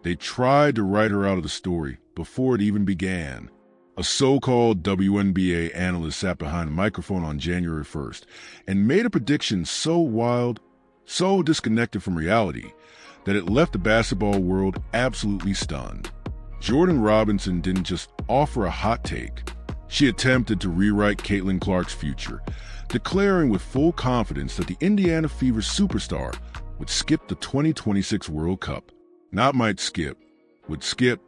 They tried to write her out of the story before it even began. A so-called WNBA analyst sat behind a microphone on January 1st and made a prediction so wild, so disconnected from reality, that it left the basketball world absolutely stunned. Jordan Robinson didn't just offer a hot take. She attempted to rewrite Caitlin Clark's future, declaring with full confidence that the Indiana Fever superstar would skip the 2026 World Cup. Not might skip, would skip,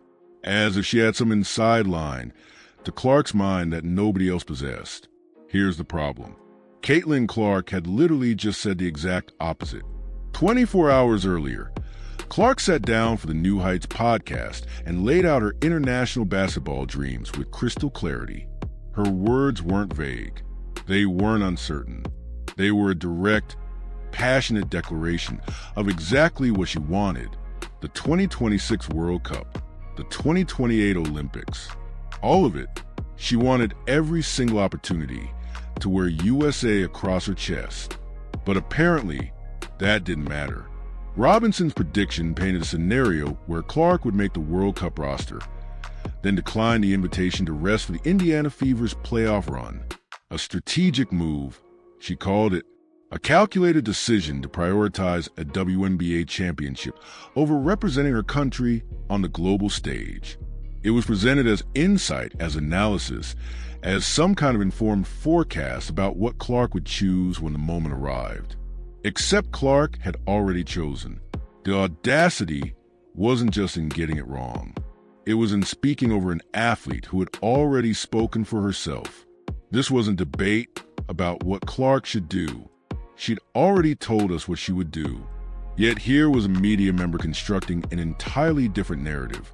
as if she had some inside line to Clark's mind that nobody else possessed. Here's the problem. Caitlin Clark had literally just said the exact opposite. 24 hours earlier, Clark sat down for the New Heights podcast and laid out her international basketball dreams with crystal clarity. Her words weren't vague. They weren't uncertain. They were a direct, passionate declaration of exactly what she wanted: the 2026 World Cup, the 2028 Olympics. All of it. She wanted every single opportunity to wear USA across her chest. But apparently, that didn't matter. Robinson's prediction painted a scenario where Clark would make the World Cup roster, then decline the invitation to rest for the Indiana Fever's playoff run. A strategic move, she called it, a calculated decision to prioritize a WNBA championship over representing her country on the global stage. It was presented as insight, as analysis, as some kind of informed forecast about what Clark would choose when the moment arrived. Except Clark had already chosen. The audacity wasn't just in getting it wrong. It was in speaking over an athlete who had already spoken for herself. This wasn't debate about what Clark should do. She'd already told us what she would do. Yet here was a media member constructing an entirely different narrative,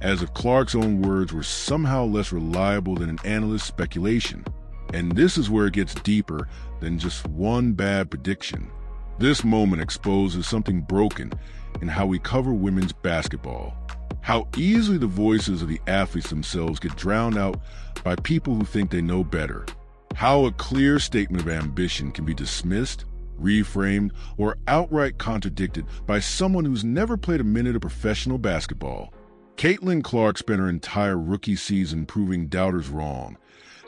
as if Clark's own words were somehow less reliable than an analyst's speculation. And this is where it gets deeper than just one bad prediction. This moment exposes something broken in how we cover women's basketball. How easily the voices of the athletes themselves get drowned out by people who think they know better. How a clear statement of ambition can be dismissed, reframed, or outright contradicted by someone who's never played a minute of professional basketball. Caitlin Clark spent her entire rookie season proving doubters wrong,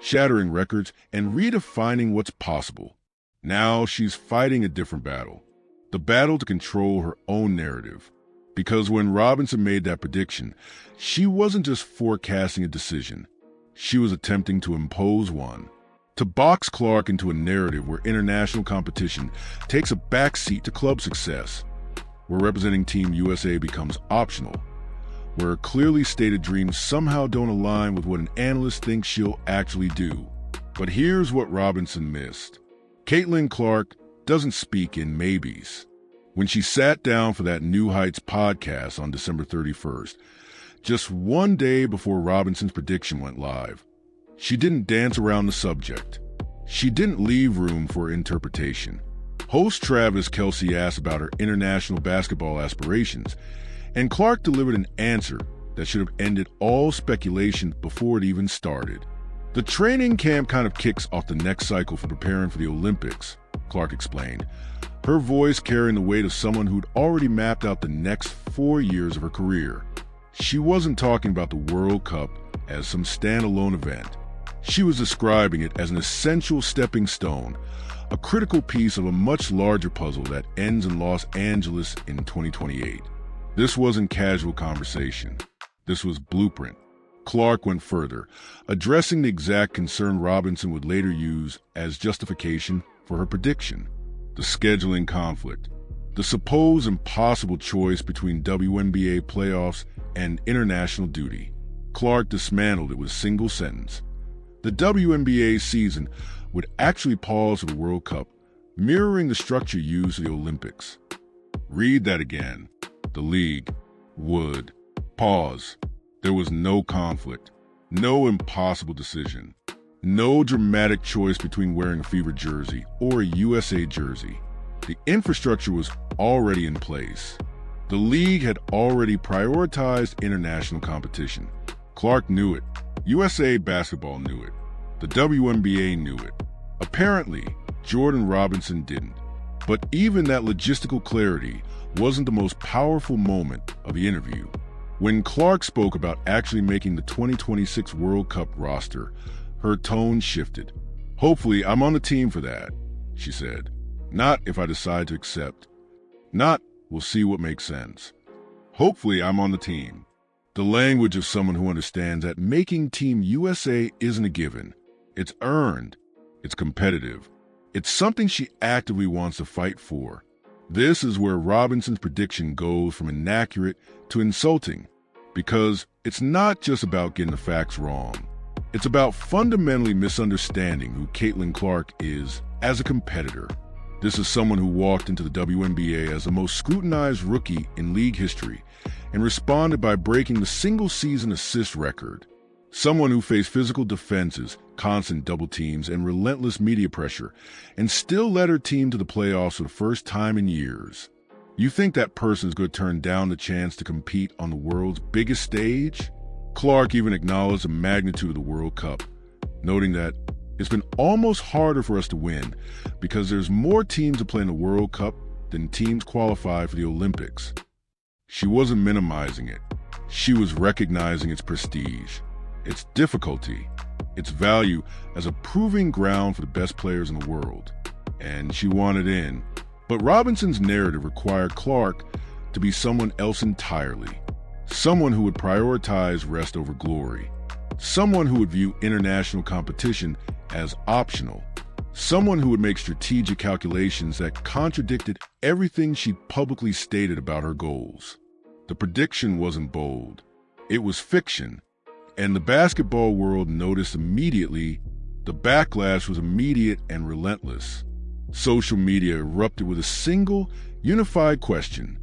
shattering records, and redefining what's possible. Now she's fighting a different battle, the battle to control her own narrative. Because when Robinson made that prediction, she wasn't just forecasting a decision. She was attempting to impose one. To box Clark into a narrative where international competition takes a backseat to club success, where representing Team USA becomes optional, where clearly stated dreams somehow don't align with what an analyst thinks she'll actually do. But here's what Robinson missed. Caitlin Clark doesn't speak in maybes. When she sat down for that New Heights podcast on December 31st, just one day before Robinson's prediction went live, she didn't dance around the subject. She didn't leave room for interpretation. Host Travis Kelce asked about her international basketball aspirations, and Clark delivered an answer that should have ended all speculation before it even started. The training camp kind of kicks off the next cycle for preparing for the Olympics, Clark explained, her voice carrying the weight of someone who'd already mapped out the next 4 years of her career. She wasn't talking about the World Cup as some standalone event. She was describing it as an essential stepping stone, a critical piece of a much larger puzzle that ends in Los Angeles in 2028. This wasn't casual conversation. This was blueprint. Clark went further, addressing the exact concern Robinson would later use as justification for her prediction: the scheduling conflict, the supposed impossible choice between WNBA playoffs and international duty. Clark dismantled it with a single sentence. The WNBA season would actually pause for the World Cup, mirroring the structure used for the Olympics. Read that again. The league would pause. There was no conflict, no impossible decision, no dramatic choice between wearing a Fever jersey or a USA jersey. The infrastructure was already in place. The league had already prioritized international competition. Clark knew it. USA basketball knew it. The WNBA knew it. Apparently, Jordan Robinson didn't. But even that logistical clarity wasn't the most powerful moment of the interview. When Clark spoke about actually making the 2026 World Cup roster, her tone shifted. "Hopefully, I'm on the team for that," she said. "Not if I decide to accept. Not, we'll see what makes sense. Hopefully, I'm on the team." The language of someone who understands that making Team USA isn't a given. It's earned. It's competitive. It's something she actively wants to fight for. This is where Robinson's prediction goes from inaccurate to insulting, because it's not just about getting the facts wrong. It's about fundamentally misunderstanding who Caitlin Clark is as a competitor. This is someone who walked into the WNBA as the most scrutinized rookie in league history and responded by breaking the single-season assist record. Someone who faced physical defenses, constant double teams, and relentless media pressure, and still led her team to the playoffs for the first time in years. You think that person's going to turn down the chance to compete on the world's biggest stage? Clark even acknowledged the magnitude of the World Cup, noting that it's been almost harder for us to win because there's more teams to play in the World Cup than teams qualified for the Olympics. She wasn't minimizing it. She was recognizing its prestige, its difficulty, its value as a proving ground for the best players in the world. And she wanted in. But Robinson's narrative required Clark to be someone else entirely. Someone who would prioritize rest over glory. Someone who would view international competition as optional. Someone who would make strategic calculations that contradicted everything she publicly stated about her goals. The prediction wasn't bold. It was fiction. And the basketball world noticed immediately. The backlash was immediate and relentless. Social media erupted with a single, unified question.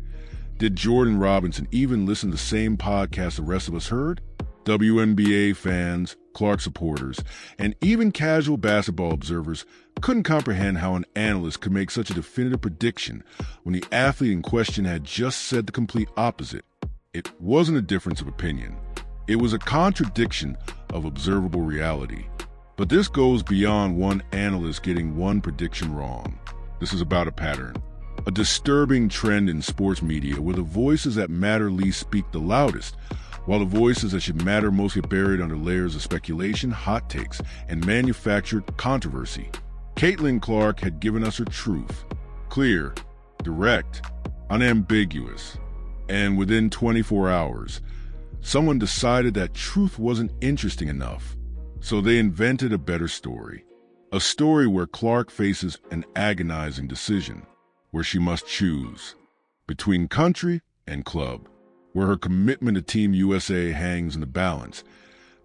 Did Jordan Robinson even listen to the same podcast the rest of us heard? WNBA fans, Clark supporters, and even casual basketball observers couldn't comprehend how an analyst could make such a definitive prediction when the athlete in question had just said the complete opposite. It wasn't a difference of opinion. It was a contradiction of observable reality. But this goes beyond one analyst getting one prediction wrong. This is about a pattern, a disturbing trend in sports media where the voices that matter least speak the loudest, while the voices that should matter most get buried under layers of speculation, hot takes, and manufactured controversy. Caitlin Clark had given us her truth, clear, direct, unambiguous, and within 24 hours, someone decided that truth wasn't interesting enough. So they invented a better story. A story where Clark faces an agonizing decision, where she must choose between country and club, where her commitment to Team USA hangs in the balance,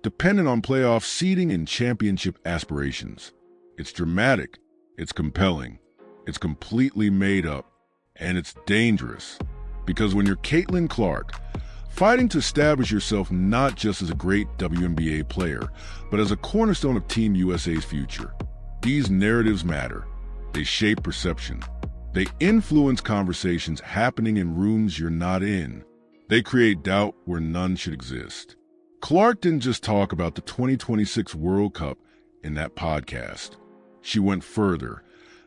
dependent on playoff seeding and championship aspirations. It's dramatic, it's compelling, it's completely made up, and it's dangerous. Because when you're Caitlin Clark, fighting to establish yourself not just as a great WNBA player, but as a cornerstone of Team USA's future. These narratives matter. They shape perception. They influence conversations happening in rooms you're not in. They create doubt where none should exist. Clark didn't just talk about the 2026 World Cup in that podcast. She went further,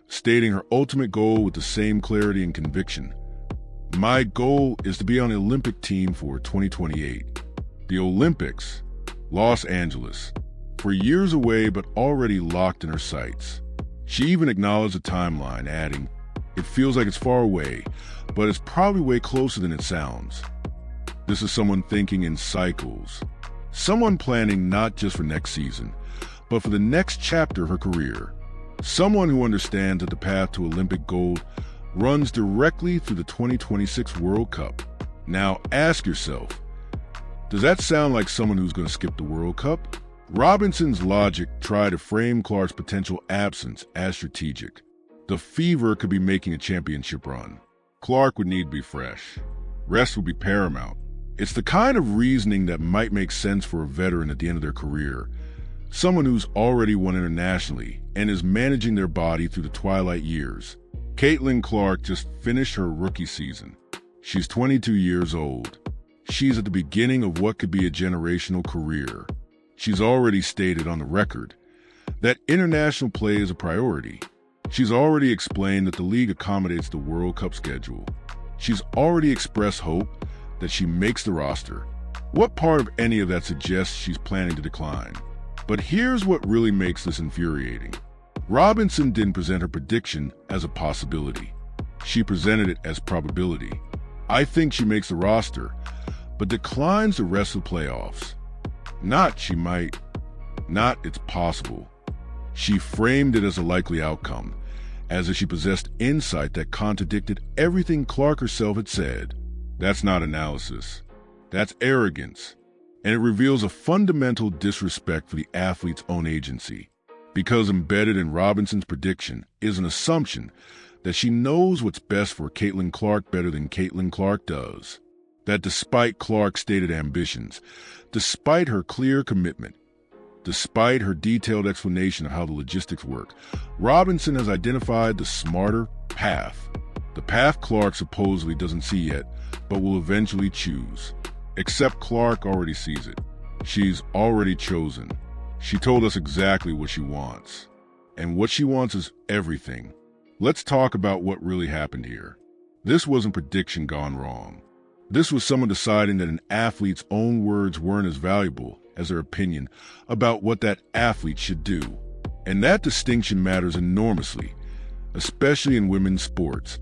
stating her ultimate goal with the same clarity and conviction. My goal is to be on the Olympic team for 2028. The Olympics, Los Angeles, for years away but already locked in her sights. She even acknowledged the timeline, adding, "It feels like it's far away, but it's probably way closer than it sounds." This is someone thinking in cycles. Someone planning not just for next season, but for the next chapter of her career. Someone who understands that the path to Olympic gold runs directly through the 2026 World Cup. Now ask yourself, does that sound like someone who's going to skip the World Cup? Robinson's logic tried to frame Clark's potential absence as strategic. The Fever could be making a championship run. Clark would need to be fresh. Rest would be paramount. It's the kind of reasoning that might make sense for a veteran at the end of their career. Someone who's already won internationally and is managing their body through the twilight years. Caitlin Clark just finished her rookie season. She's 22 years old. She's at the beginning of what could be a generational career. She's already stated on the record that international play is a priority. She's already explained that the league accommodates the World Cup schedule. She's already expressed hope that she makes the roster. What part of any of that suggests she's planning to decline? But here's what really makes this infuriating. Robinson didn't present her prediction as a possibility. She presented it as probability. I think she makes the roster, but declines the rest of the playoffs. Not she might, not it's possible. She framed it as a likely outcome, as if she possessed insight that contradicted everything Clark herself had said. That's not analysis. That's arrogance. And it reveals a fundamental disrespect for the athlete's own agency. Because embedded in Robinson's prediction is an assumption that she knows what's best for Caitlin Clark better than Caitlin Clark does. That despite Clark's stated ambitions, despite her clear commitment, despite her detailed explanation of how the logistics work, Robinson has identified the smarter path. The path Clark supposedly doesn't see yet, but will eventually choose. Except Clark already sees it. She's already chosen. She told us exactly what she wants. And what she wants is everything. Let's talk about what really happened here. This wasn't prediction gone wrong. This was someone deciding that an athlete's own words weren't as valuable as their opinion about what that athlete should do. And that distinction matters enormously, especially in women's sports,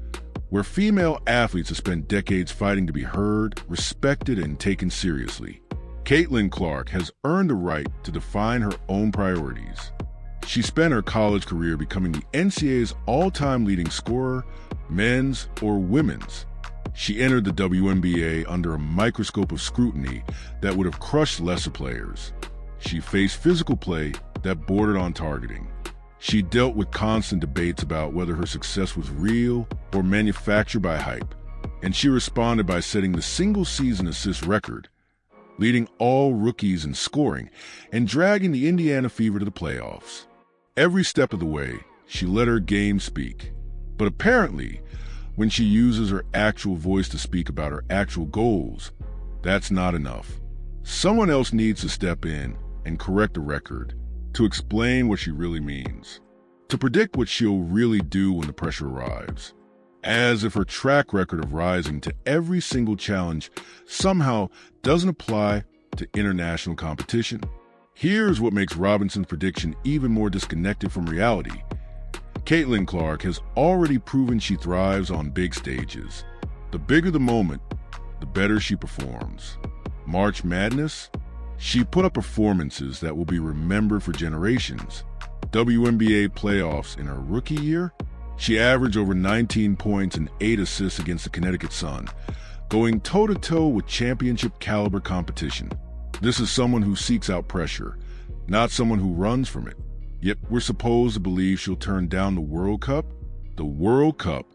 where female athletes have spent decades fighting to be heard, respected, and taken seriously. Caitlin Clark has earned the right to define her own priorities. She spent her college career becoming the NCAA's all-time leading scorer, men's or women's. She entered the WNBA under a microscope of scrutiny that would have crushed lesser players. She faced physical play that bordered on targeting. She dealt with constant debates about whether her success was real or manufactured by hype, and she responded by setting the single-season assist record, leading all rookies in scoring, and dragging the Indiana Fever to the playoffs. Every step of the way, she let her game speak. But apparently, when she uses her actual voice to speak about her actual goals, that's not enough. Someone else needs to step in and correct the record, to explain what she really means, to predict what she'll really do when the pressure arrives. As if her track record of rising to every single challenge somehow doesn't apply to international competition. Here's what makes Robinson's prediction even more disconnected from reality. Caitlin Clark has already proven she thrives on big stages. The bigger the moment, the better she performs. March Madness? She put up performances that will be remembered for generations. WNBA playoffs in her rookie year? She averaged over 19 points and 8 assists against the Connecticut Sun, going toe-to-toe with championship-caliber competition. This is someone who seeks out pressure, not someone who runs from it. Yet we're supposed to believe she'll turn down the World Cup? The World Cup,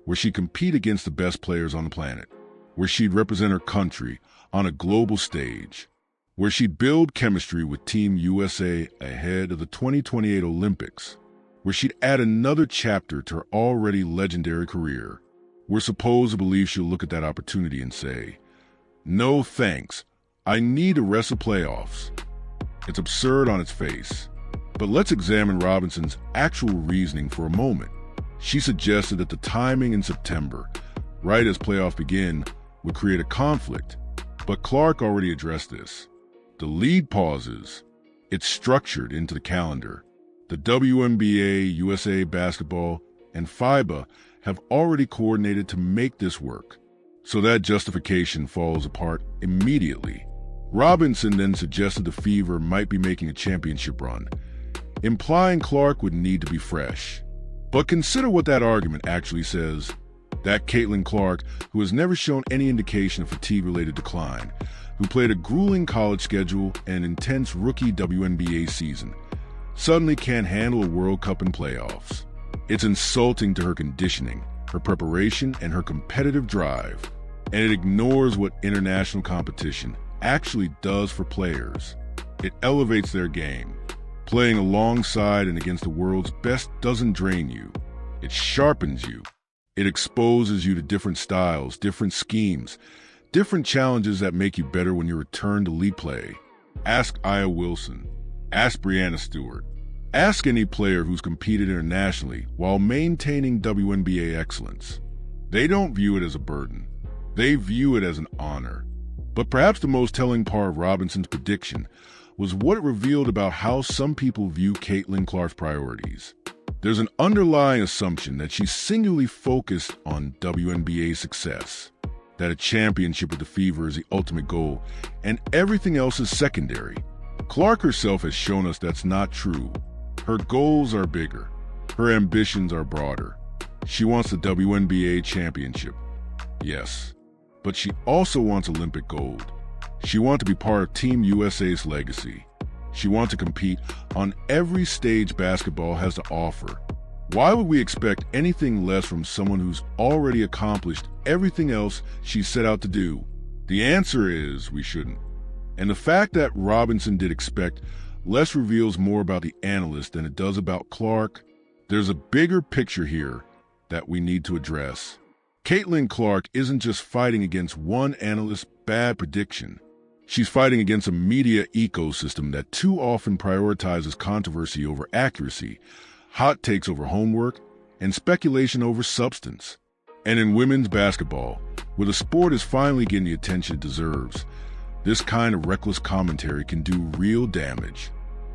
where she'd compete against the best players on the planet, where she'd represent her country on a global stage, where she'd build chemistry with Team USA ahead of the 2028 Olympics, where she'd add another chapter to her already legendary career. We're supposed to believe she'll look at that opportunity and say, "No thanks, I need to wrestle playoffs." It's absurd on its face. But let's examine Robinson's actual reasoning for a moment. She suggested that the timing in September, right as playoffs begin, would create a conflict. But Clark already addressed this. The lead pauses. It's structured into the calendar. The WNBA, USA Basketball, and FIBA have already coordinated to make this work. So that justification falls apart immediately. Robinson then suggested the Fever might be making a championship run, implying Clark would need to be fresh. But consider what that argument actually says. That Caitlin Clark, who has never shown any indication of fatigue-related decline, who played a grueling college schedule and an intense rookie WNBA season, suddenly can't handle a World Cup and playoffs. It's insulting to her conditioning, her preparation, and her competitive drive. And it ignores what international competition actually does for players. It elevates their game. Playing alongside and against the world's best doesn't drain you. It sharpens you. It exposes you to different styles, different schemes, different challenges that make you better when you return to league play. Ask Aya Wilson. Ask Brianna Stewart. Ask any player who's competed internationally while maintaining WNBA excellence. They don't view it as a burden. They view it as an honor. But perhaps the most telling part of Robinson's prediction was what it revealed about how some people view Caitlin Clark's priorities. There's an underlying assumption that she's singularly focused on WNBA success, that a championship with the Fever is the ultimate goal, and everything else is secondary. Clark herself has shown us that's not true. Her goals are bigger. Her ambitions are broader. She wants the WNBA championship. Yes. But she also wants Olympic gold. She wants to be part of Team USA's legacy. She wants to compete on every stage basketball has to offer. Why would we expect anything less from someone who's already accomplished everything else she set out to do? The answer is we shouldn't. And the fact that Robinson did expect less reveals more about the analyst than it does about Clark. There's a bigger picture here that we need to address. Caitlin Clark isn't just fighting against one analyst's bad prediction. She's fighting against a media ecosystem that too often prioritizes controversy over accuracy, hot takes over homework, and speculation over substance. And in women's basketball, where the sport is finally getting the attention it deserves, this kind of reckless commentary can do real damage.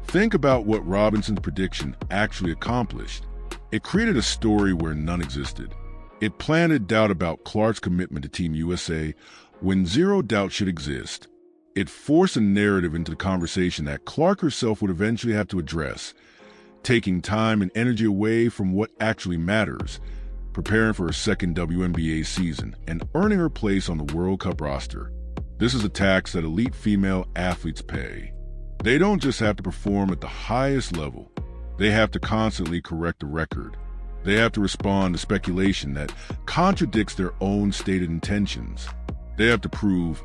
Think about what Robinson's prediction actually accomplished. It created a story where none existed. It planted doubt about Clark's commitment to Team USA when zero doubt should exist. It forced a narrative into the conversation that Clark herself would eventually have to address, taking time and energy away from what actually matters, preparing for her second WNBA season, and earning her place on the World Cup roster. This is a tax that elite female athletes pay. They don't just have to perform at the highest level. They have to constantly correct the record. They have to respond to speculation that contradicts their own stated intentions. They have to prove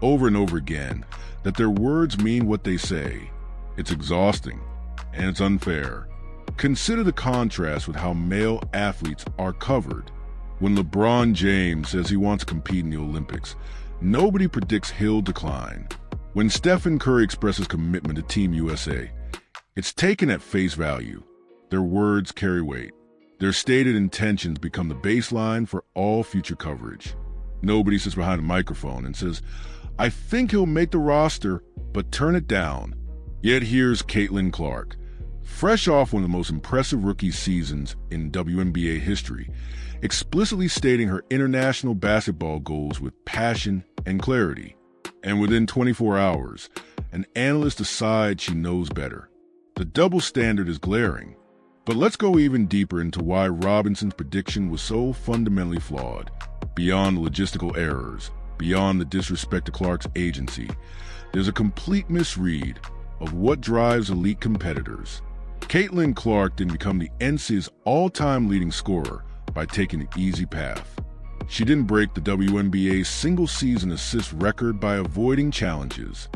over and over again that their words mean what they say. It's exhausting, and it's unfair. Consider the contrast with how male athletes are covered. When LeBron James says he wants to compete in the Olympics, nobody predicts he'll decline. When Stephen Curry expresses commitment to Team USA, it's taken at face value. Their words carry weight. Their stated intentions become the baseline for all future coverage. Nobody sits behind a microphone and says, "I think he'll make the roster, but turn it down." Yet here's Caitlin Clark, fresh off one of the most impressive rookie seasons in WNBA history, explicitly stating her international basketball goals with passion and clarity. And within 24 hours, an analyst decides she knows better. The double standard is glaring. But let's go even deeper into why Robinson's prediction was so fundamentally flawed. Beyond the logistical errors, beyond the disrespect to Clark's agency, there's a complete misread of what drives elite competitors. Caitlin Clark didn't become the NCAA's all-time leading scorer by taking an easy path. She didn't break the WNBA's single-season assist record by avoiding challenges.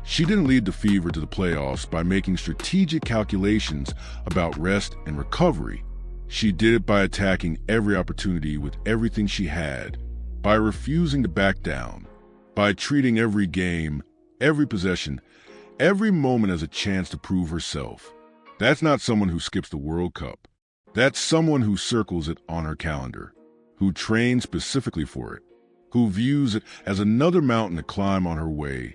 She didn't lead the Fever to the playoffs by making strategic calculations about rest and recovery. She did it by attacking every opportunity with everything she had, by refusing to back down, by treating every game, every possession, every moment as a chance to prove herself. That's not someone who skips the World Cup. That's someone who circles it on her calendar, who trains specifically for it, who views it as another mountain to climb on her way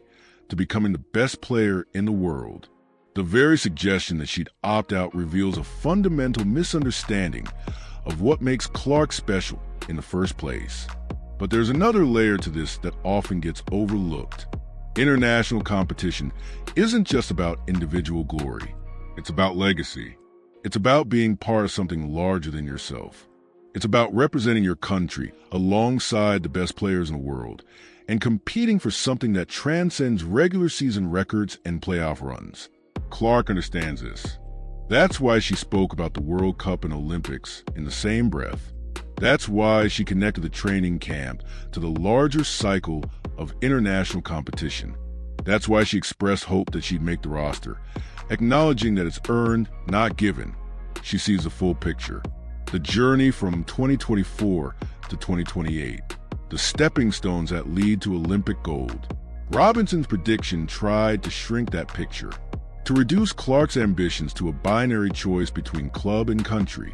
to becoming the best player in the world. The very suggestion that she'd opt out reveals a fundamental misunderstanding of what makes Clark special in the first place. But there's another layer to this that often gets overlooked. International competition isn't just about individual glory. It's about legacy. It's about being part of something larger than yourself. It's about representing your country alongside the best players in the world and competing for something that transcends regular season records and playoff runs. Clark understands this. That's why she spoke about the World Cup and Olympics in the same breath. That's why she connected the training camp to the larger cycle of international competition. That's why she expressed hope that she'd make the roster, acknowledging that it's earned, not given. She sees the full picture. The journey from 2024 to 2028. The stepping stones that lead to Olympic gold. Robinson's prediction tried to shrink that picture. to reduce Clark's ambitions to a binary choice between club and country.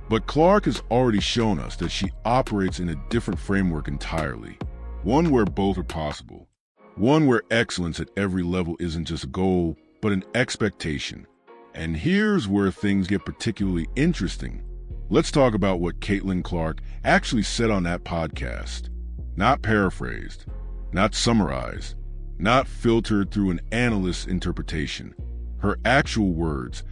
But Clark has already shown us that she operates in a different framework entirely, one where both are possible, one where excellence at every level isn't just a goal, but an expectation. And here's where things get particularly interesting. Let's talk about what Caitlin Clark actually said on that podcast. Not paraphrased, not summarized, not filtered through an analyst's interpretation. Her actual words,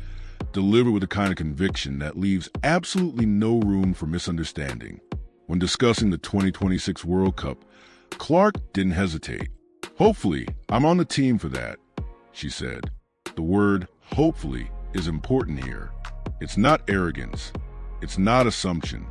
delivered with a kind of conviction that leaves absolutely no room for misunderstanding. When discussing the 2026 World Cup, Clark didn't hesitate. "Hopefully, I'm on the team for that," she said. The word "hopefully" is important here. It's not arrogance. It's not assumption.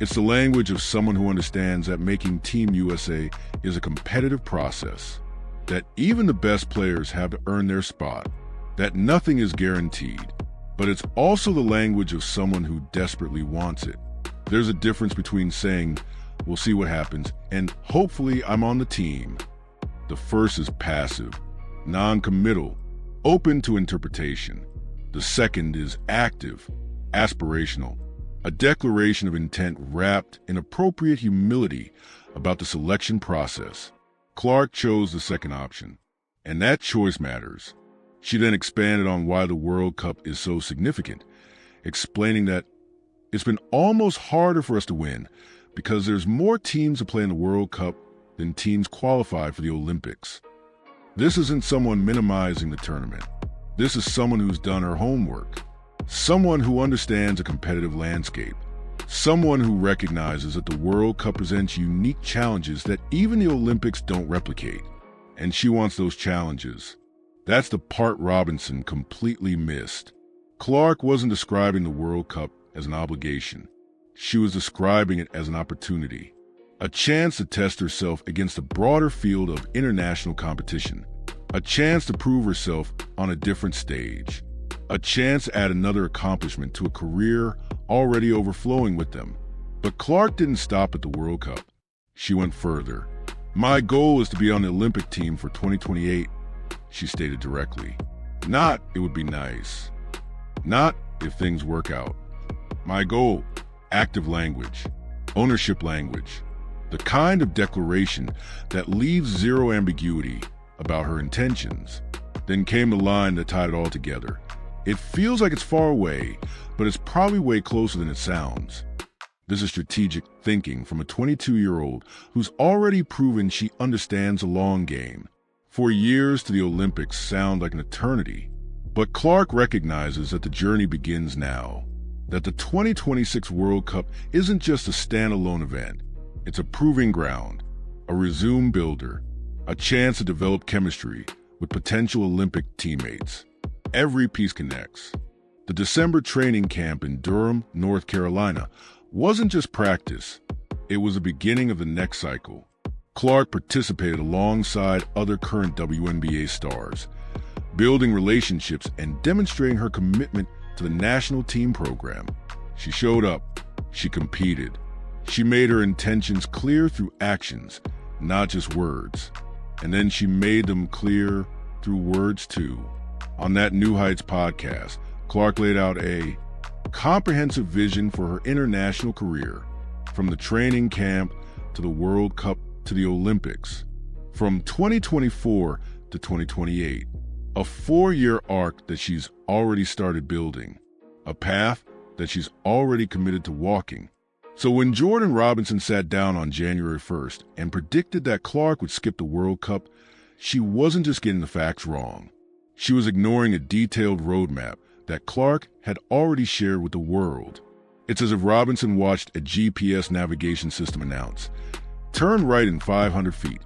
It's the language of someone who understands that making Team USA is a competitive process, that even the best players have to earn their spot, that nothing is guaranteed. But it's also the language of someone who desperately wants it. There's a difference between saying, "We'll see what happens," and "hopefully I'm on the team." The first is passive, non-committal, open to interpretation. The second is active, aspirational, a declaration of intent wrapped in appropriate humility about the selection process. Clark chose the second option, and that choice matters. She then expanded on why the World Cup is so significant, explaining that it's been almost harder for us to win because there's more teams to play in the World Cup than teams qualify for the Olympics. This isn't someone minimizing the tournament. This is someone who's done her homework, someone who understands a competitive landscape, someone who recognizes that the World Cup presents unique challenges that even the Olympics don't replicate, and she wants those challenges. That's the part Robinson completely missed. Clark wasn't describing the World Cup as an obligation. She was describing it as an opportunity, a chance to test herself against a broader field of international competition, a chance to prove herself on a different stage, a chance to add another accomplishment to a career already overflowing with them. But Clark didn't stop at the World Cup. She went further. "My goal is to be on the Olympic team for 2028, she stated directly. Not, "It would be nice." Not, "If things work out." My goal, active language, ownership language, the kind of declaration that leaves zero ambiguity about her intentions. Then came the line that tied it all together. "It feels like it's far away, but it's probably way closer than it sounds." This is strategic thinking from a 22-year-old who's already proven she understands the long game. 4 years to the Olympics sound like an eternity, but Clark recognizes that the journey begins now, that the 2026 World Cup isn't just a standalone event. It's a proving ground, a resume builder, a chance to develop chemistry with potential Olympic teammates. Every piece connects. The December training camp in Durham, North Carolina, wasn't just practice. It was the beginning of the next cycle. Clark participated alongside other current WNBA stars, building relationships and demonstrating her commitment to the national team program. She showed up. She competed. She made her intentions clear through actions, not just words. And then she made them clear through words too. On that New Heights podcast, Clark laid out a comprehensive vision for her international career, from the training camp to the World Cup to the Olympics, from 2024 to 2028, a 4-year arc that she's already started building, a path that she's already committed to walking. So when Jordan Robinson sat down on January 1st and predicted that Clark would skip the World Cup, she wasn't just getting the facts wrong. She was ignoring a detailed roadmap that Clark had already shared with the world. It's as if Robinson watched a GPS navigation system announce, "Turn right in 500 feet,"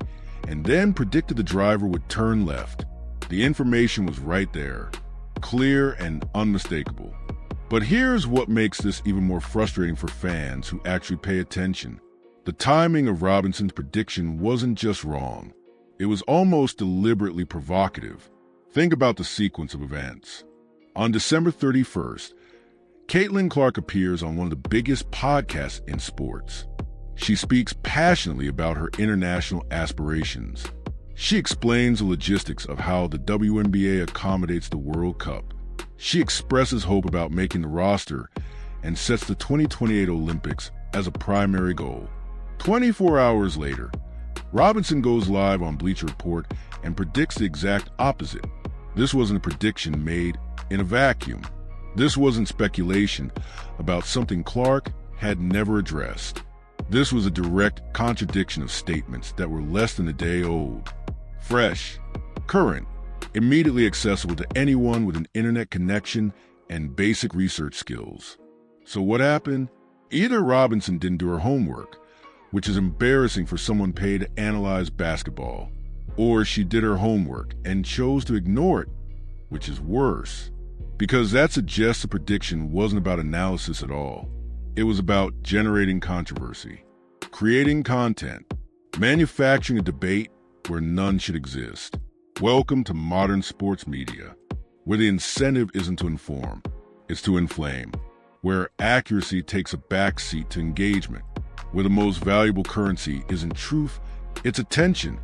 and then predicted the driver would turn left. The information was right there, clear and unmistakable. But here's what makes this even more frustrating for fans who actually pay attention. The timing of Robinson's prediction wasn't just wrong. It was almost deliberately provocative. Think about the sequence of events. On December 31st, Caitlin Clark appears on one of the biggest podcasts in sports. She speaks passionately about her international aspirations. She explains the logistics of how the WNBA accommodates the World Cup. She expresses hope about making the roster and sets the 2028 Olympics as a primary goal. 24 hours later, Robinson goes live on Bleacher Report and predicts the exact opposite. This wasn't a prediction made in a vacuum. This wasn't speculation about something Clark had never addressed. This was a direct contradiction of statements that were less than a day old. Fresh, current, immediately accessible to anyone with an internet connection and basic research skills. So what happened? Either Robinson didn't do her homework, which is embarrassing for someone paid to analyze basketball, or she did her homework and chose to ignore it, which is worse, because that suggests the prediction wasn't about analysis at all. It was about generating controversy, creating content, manufacturing a debate where none should exist. Welcome to modern sports media, where the incentive isn't to inform, it's to inflame, where accuracy takes a backseat to engagement, where the most valuable currency isn't truth, it's attention.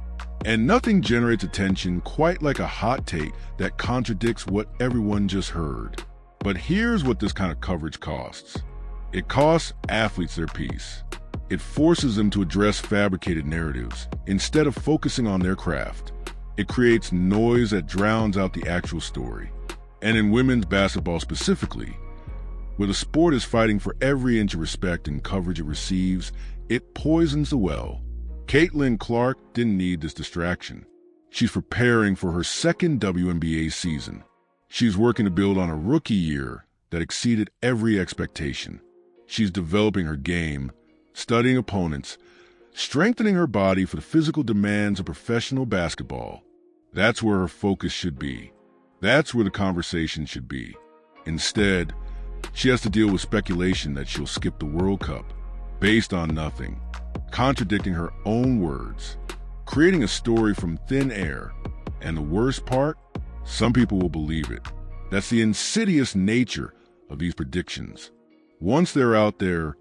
And nothing generates attention quite like a hot take that contradicts what everyone just heard. But here's what this kind of coverage costs. It costs athletes their peace. It forces them to address fabricated narratives instead of focusing on their craft. It creates noise that drowns out the actual story. And in women's basketball specifically, where the sport is fighting for every inch of respect and coverage it receives, it poisons the well. Caitlin Clark didn't need this distraction. She's preparing for her second WNBA season. She's working to build on a rookie year that exceeded every expectation. She's developing her game, studying opponents, strengthening her body for the physical demands of professional basketball. That's where her focus should be. That's where the conversation should be. Instead, she has to deal with speculation that she'll skip the World Cup, based on nothing, contradicting her own words, creating a story from thin air. And the worst part? Some people will believe it. That's the insidious nature of these predictions. Once they're out there,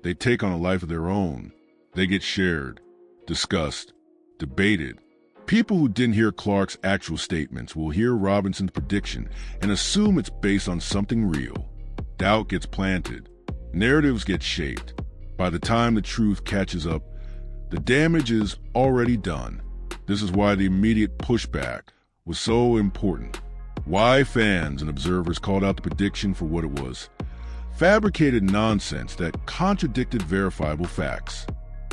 they take on a life of their own. They get shared, discussed, debated. People who didn't hear Clark's actual statements will hear Robinson's prediction and assume it's based on something real. Doubt gets planted. Narratives get shaped. By the time the truth catches up, the damage is already done. This is why the immediate pushback was so important. Why fans and observers called out the prediction for what it was. Fabricated nonsense that contradicted verifiable facts.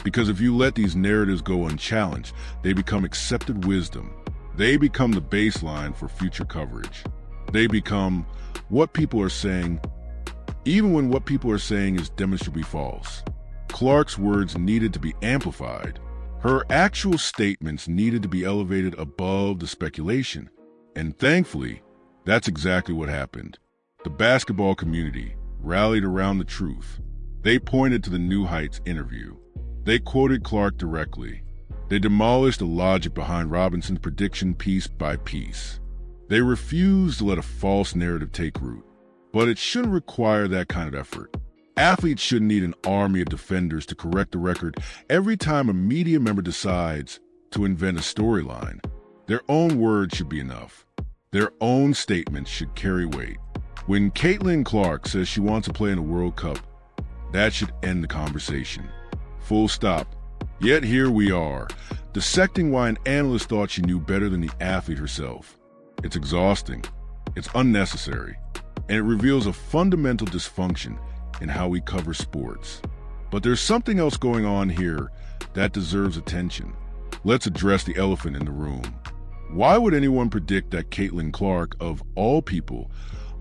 Because if you let these narratives go unchallenged, they become accepted wisdom. They become the baseline for future coverage. They become what people are saying, even when what people are saying is demonstrably false. Clark's words needed to be amplified. Her actual statements needed to be elevated above the speculation. And thankfully, that's exactly what happened. The basketball community rallied around the truth. They pointed to the New Heights interview. They quoted Clark directly. They demolished the logic behind Robinson's prediction piece by piece. They refused to let a false narrative take root. But it shouldn't require that kind of effort. Athletes shouldn't need an army of defenders to correct the record every time a media member decides to invent a storyline. Their own words should be enough. Their own statements should carry weight. When Caitlin Clark says she wants to play in a World Cup, that should end the conversation. Full stop. Yet here we are, dissecting why an analyst thought she knew better than the athlete herself. It's exhausting. It's unnecessary. And it reveals a fundamental dysfunction in how we cover sports. But there's something else going on here that deserves attention. Let's address the elephant in the room. Why would anyone predict that Caitlin Clark, of all people,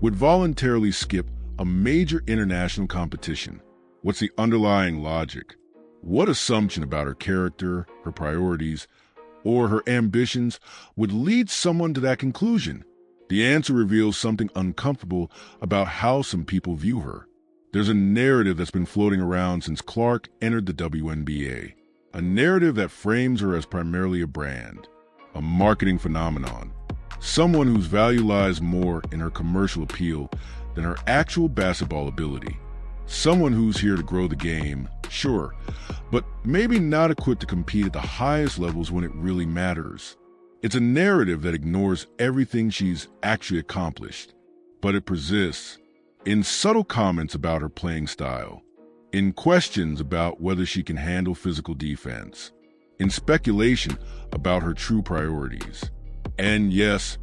would voluntarily skip a major international competition? What's the underlying logic? What assumption about her character, her priorities, or her ambitions would lead someone to that conclusion? The answer reveals something uncomfortable about how some people view her. There's a narrative that's been floating around since Clark entered the WNBA. A narrative that frames her as primarily a brand, a marketing phenomenon, someone whose value lies more in her commercial appeal than her actual basketball ability. Someone who's here to grow the game, sure, but maybe not equipped to compete at the highest levels when it really matters. It's a narrative that ignores everything she's actually accomplished, but it persists in subtle comments about her playing style, in questions about whether she can handle physical defense, in speculation about her true priorities, and yes,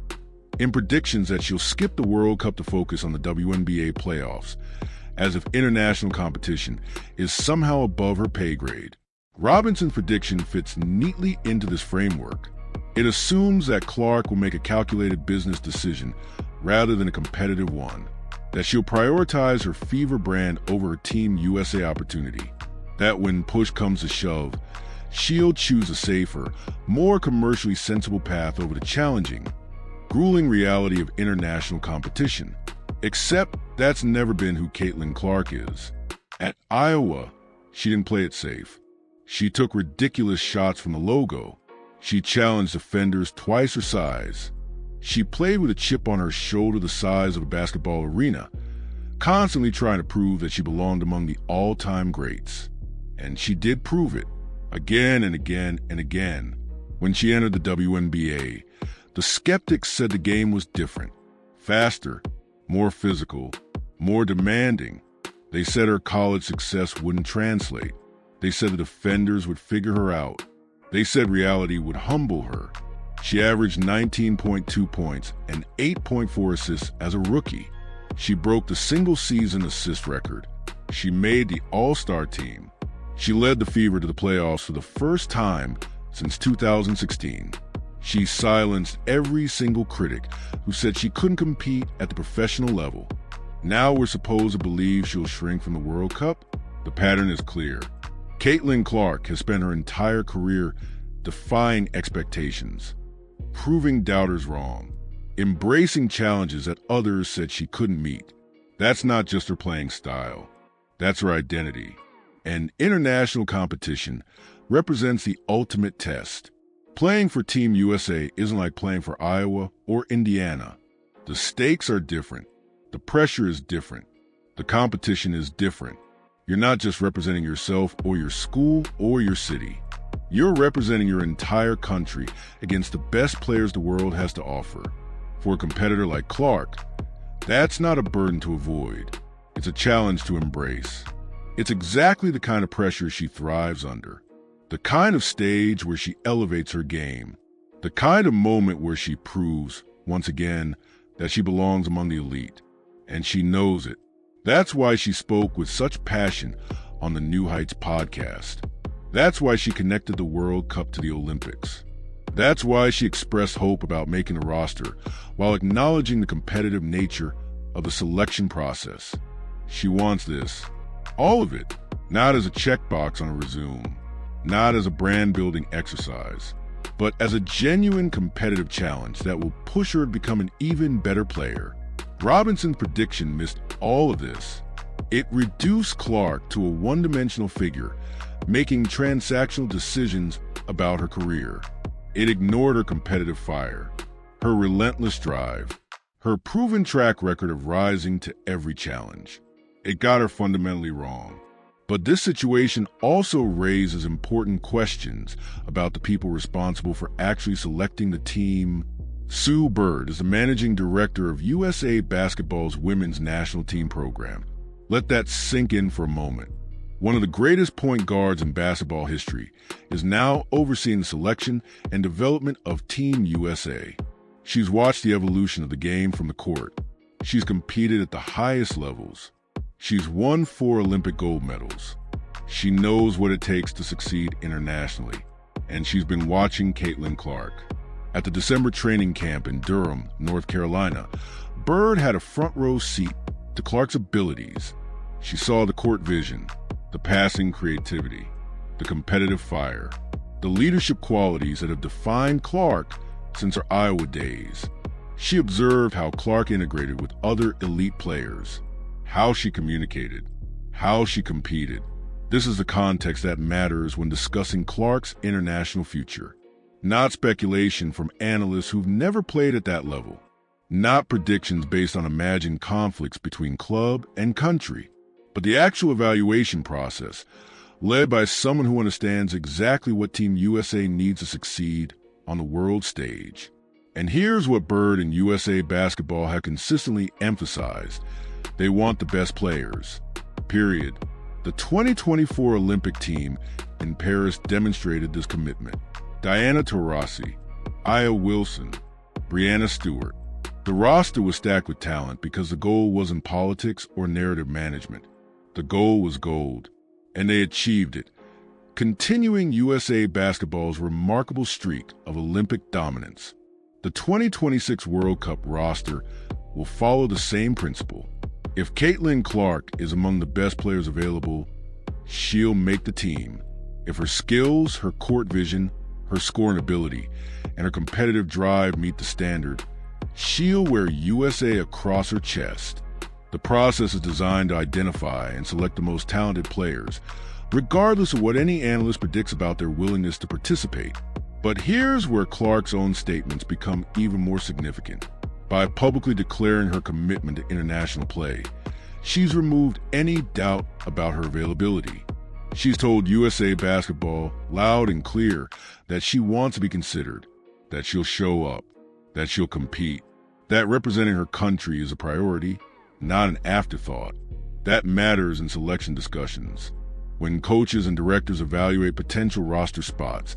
in predictions that she'll skip the World Cup to focus on the WNBA playoffs, as if international competition is somehow above her pay grade. Robinson's prediction fits neatly into this framework. It assumes that Clark will make a calculated business decision rather than a competitive one, that she'll prioritize her fever brand over her Team USA opportunity, that when push comes to shove, she'll choose a safer, more commercially sensible path over the challenging, grueling reality of international competition. Except that's never been who Caitlin Clark is. At Iowa, she didn't play it safe. She took ridiculous shots from the logo. She challenged defenders twice her size. She played with a chip on her shoulder the size of a basketball arena, constantly trying to prove that she belonged among the all-time greats. And she did prove it, again and again and again. When she entered the WNBA, the skeptics said the game was different, faster, more physical, more demanding. They said her college success wouldn't translate. They said the defenders would figure her out. They said reality would humble her. She averaged 19.2 points and 8.4 assists as a rookie. She broke the single-season assist record. She made the All-Star team. She led the Fever to the playoffs for the first time since 2016. She silenced every single critic who said she couldn't compete at the professional level. Now we're supposed to believe she'll shrink from the World Cup? The pattern is clear. Caitlin Clark has spent her entire career defying expectations, proving doubters wrong, embracing challenges that others said she couldn't meet. That's not just her playing style. That's her identity. And international competition represents the ultimate test. Playing for Team USA isn't like playing for Iowa or Indiana. The stakes are different. The pressure is different. The competition is different. You're not just representing yourself or your school or your city. You're representing your entire country against the best players the world has to offer. For a competitor like Clark, that's not a burden to avoid. It's a challenge to embrace. It's exactly the kind of pressure she thrives under. The kind of stage where she elevates her game. The kind of moment where she proves, once again, that she belongs among the elite. And she knows it. That's why she spoke with such passion on the New Heights podcast. That's why she connected the World Cup to the Olympics. That's why she expressed hope about making the roster while acknowledging the competitive nature of the selection process. She wants this, all of it, not as a checkbox on a resume, not as a brand-building exercise, but as a genuine competitive challenge that will push her to become an even better player. Robinson's prediction missed all of this. It reduced Clark to a one-dimensional figure, making transactional decisions about her career. It ignored her competitive fire, her relentless drive, her proven track record of rising to every challenge. It got her fundamentally wrong. But this situation also raises important questions about the people responsible for actually selecting the team. Sue Bird is the managing director of USA Basketball's women's national team program. Let that sink in for a moment. One of the greatest point guards in basketball history is now overseeing the selection and development of Team USA. She's watched the evolution of the game from the court. She's competed at the highest levels. She's won 4 Olympic gold medals. She knows what it takes to succeed internationally. And she's been watching Caitlin Clark. At the December training camp in Durham, North Carolina, Bird had a front row seat to Clark's abilities. She saw the court vision, the passing creativity, the competitive fire, the leadership qualities that have defined Clark since her Iowa days. She observed how Clark integrated with other elite players, how she communicated, how she competed. This is the context that matters when discussing Clark's international future. Not speculation from analysts who've never played at that level. Not predictions based on imagined conflicts between club and country, but the actual evaluation process, led by someone who understands exactly what Team USA needs to succeed on the world stage. And here's what Bird and USA Basketball have consistently emphasized. They want the best players. Period. The 2024 Olympic team in Paris demonstrated this commitment. Diana Taurasi, Aya Wilson, Breanna Stewart. The roster was stacked with talent because the goal wasn't politics or narrative management. The goal was gold, and they achieved it, continuing USA Basketball's remarkable streak of Olympic dominance. The 2026 World Cup roster will follow the same principle. If Caitlin Clark is among the best players available, she'll make the team. If her skills, her court vision, her scoring ability, and her competitive drive meet the standard, she'll wear USA across her chest. The process is designed to identify and select the most talented players, regardless of what any analyst predicts about their willingness to participate. But here's where Clark's own statements become even more significant. By publicly declaring her commitment to international play, she's removed any doubt about her availability. She's told USA Basketball loud and clear that she wants to be considered, that she'll show up, that she'll compete, that representing her country is a priority, not an afterthought. That matters in selection discussions. When coaches and directors evaluate potential roster spots,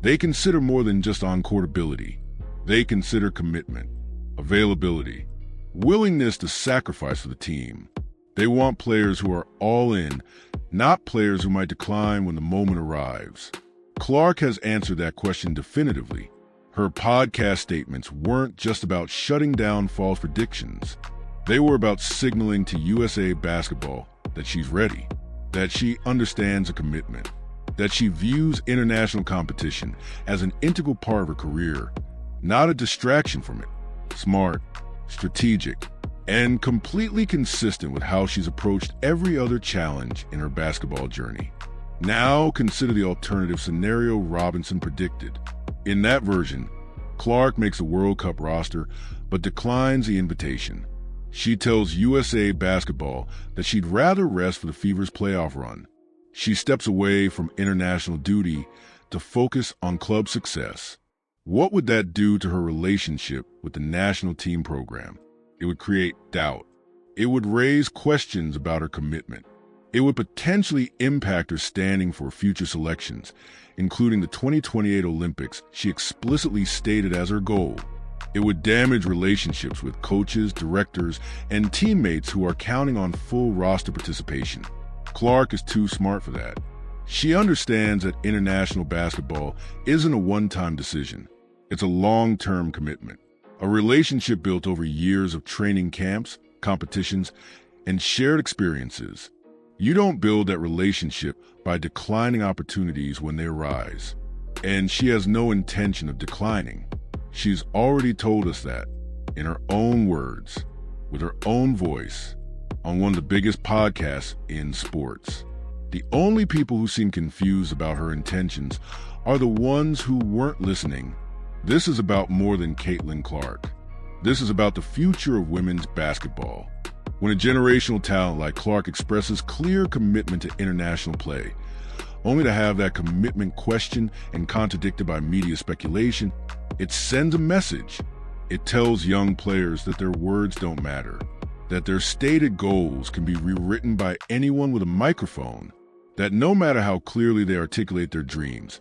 they consider more than just on-court ability. They consider commitment, availability, willingness to sacrifice for the team. They want players who are all in, not players who might decline when the moment arrives. Clark has answered that question definitively. Her podcast statements weren't just about shutting down false predictions. They were about signaling to USA Basketball that she's ready, that she understands a commitment, that she views international competition as an integral part of her career, not a distraction from it. Smart, strategic, and completely consistent with how she's approached every other challenge in her basketball journey. Now consider the alternative scenario Robinson predicted. In that version, Clark makes a World Cup roster but declines the invitation. She tells USA Basketball that she'd rather rest for the Fever's playoff run. She steps away from international duty to focus on club success. What would that do to her relationship with the national team program? It would create doubt. It would raise questions about her commitment. It would potentially impact her standing for future selections, including the 2028 Olympics she explicitly stated as her goal. It would damage relationships with coaches, directors, and teammates who are counting on full roster participation. Clark is too smart for that. She understands that international basketball isn't a one-time decision. It's a long-term commitment, a relationship built over years of training camps, competitions, and shared experiences. You don't build that relationship by declining opportunities when they arise. And she has no intention of declining. She's already told us that, in her own words, with her own voice, on one of the biggest podcasts in sports. The only people who seem confused about her intentions are the ones who weren't listening. This is about more than Caitlin Clark. This is about the future of women's basketball. When a generational talent like Clark expresses clear commitment to international play, only to have that commitment questioned and contradicted by media speculation, it sends a message. It tells young players that their words don't matter, that their stated goals can be rewritten by anyone with a microphone, that no matter how clearly they articulate their dreams,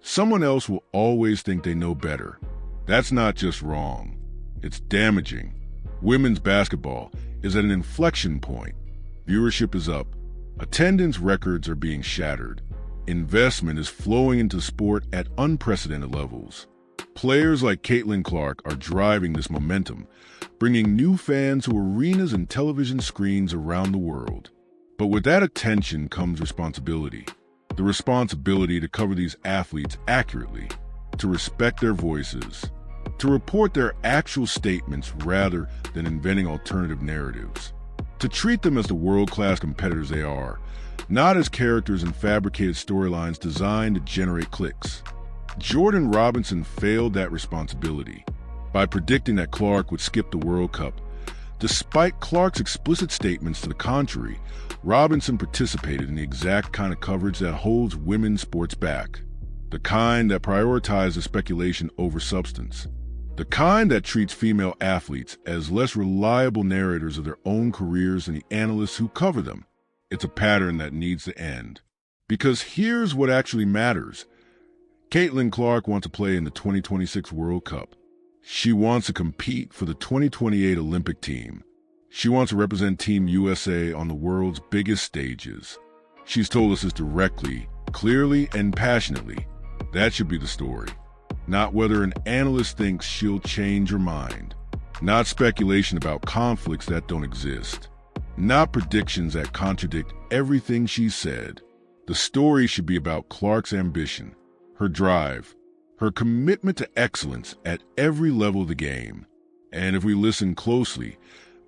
someone else will always think they know better. That's not just wrong. It's damaging. Women's basketball is at an inflection point. Viewership is up. Attendance records are being shattered. Investment is flowing into sport at unprecedented levels. Players like Caitlin Clark are driving this momentum, bringing new fans to arenas and television screens around the world. But with that attention comes responsibility. The responsibility to cover these athletes accurately, to respect their voices, to report their actual statements rather than inventing alternative narratives, to treat them as the world-class competitors they are, not as characters in fabricated storylines designed to generate clicks. Jordan Robinson failed that responsibility by predicting that Clark would skip the World Cup. Despite Clark's explicit statements to the contrary, Robinson participated in the exact kind of coverage that holds women's sports back. The kind that prioritizes speculation over substance. The kind that treats female athletes as less reliable narrators of their own careers than the analysts who cover them. It's a pattern that needs to end. Because here's what actually matters. Caitlin Clark wants to play in the 2026 World Cup. She wants to compete for the 2028 Olympic team. She wants to represent Team USA on the world's biggest stages. She's told us this directly, clearly, and passionately. That should be the story. Not whether an analyst thinks she'll change her mind. Not speculation about conflicts that don't exist. Not predictions that contradict everything she said. The story should be about Clark's ambition, her drive, her commitment to excellence at every level of the game. And if we listen closely,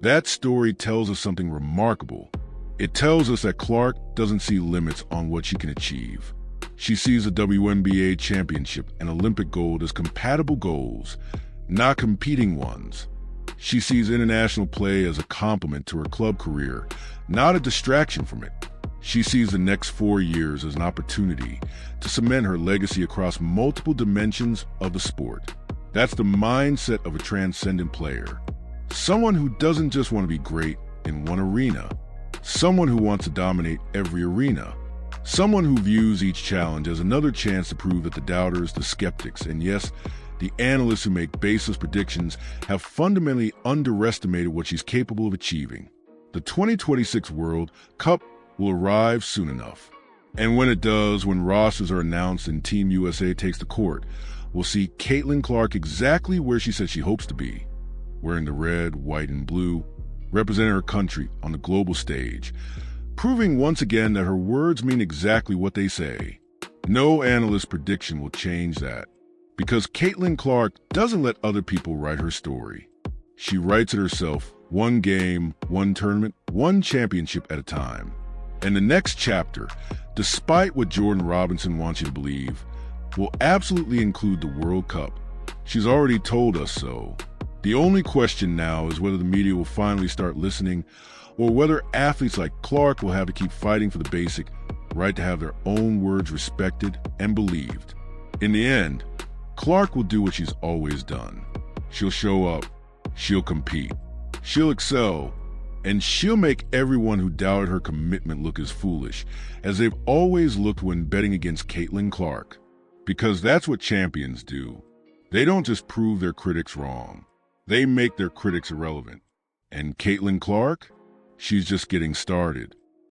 that story tells us something remarkable. It tells us that Clark doesn't see limits on what she can achieve. She sees a WNBA championship and Olympic gold as compatible goals, not competing ones. She sees international play as a complement to her club career, not a distraction from it. She sees the next 4 years as an opportunity to cement her legacy across multiple dimensions of the sport. That's the mindset of a transcendent player. Someone who doesn't just want to be great in one arena. Someone who wants to dominate every arena. Someone who views each challenge as another chance to prove that the doubters, the skeptics, and yes, the analysts who make baseless predictions have fundamentally underestimated what she's capable of achieving. The 2026 World Cup will arrive soon enough. And when it does, when rosters are announced and Team USA takes the court, we'll see Caitlin Clark exactly where she said she hopes to be, wearing the red, white, and blue, representing her country on the global stage, proving once again that her words mean exactly what they say. No analyst prediction will change that, because Caitlin Clark doesn't let other people write her story. She writes it herself, one game, one tournament, one championship at a time. And the next chapter, despite what Jordan Robinson wants you to believe, will absolutely include the World Cup. She's already told us so. The only question now is whether the media will finally start listening, or whether athletes like Clark will have to keep fighting for the basic right to have their own words respected and believed. In the end, Clark will do what she's always done. She'll show up, she'll compete, she'll excel, and she'll make everyone who doubted her commitment look as foolish as they've always looked when betting against Caitlin Clark. Because that's what champions do. They don't just prove their critics wrong. They make their critics irrelevant. And Caitlin Clark? She's just getting started.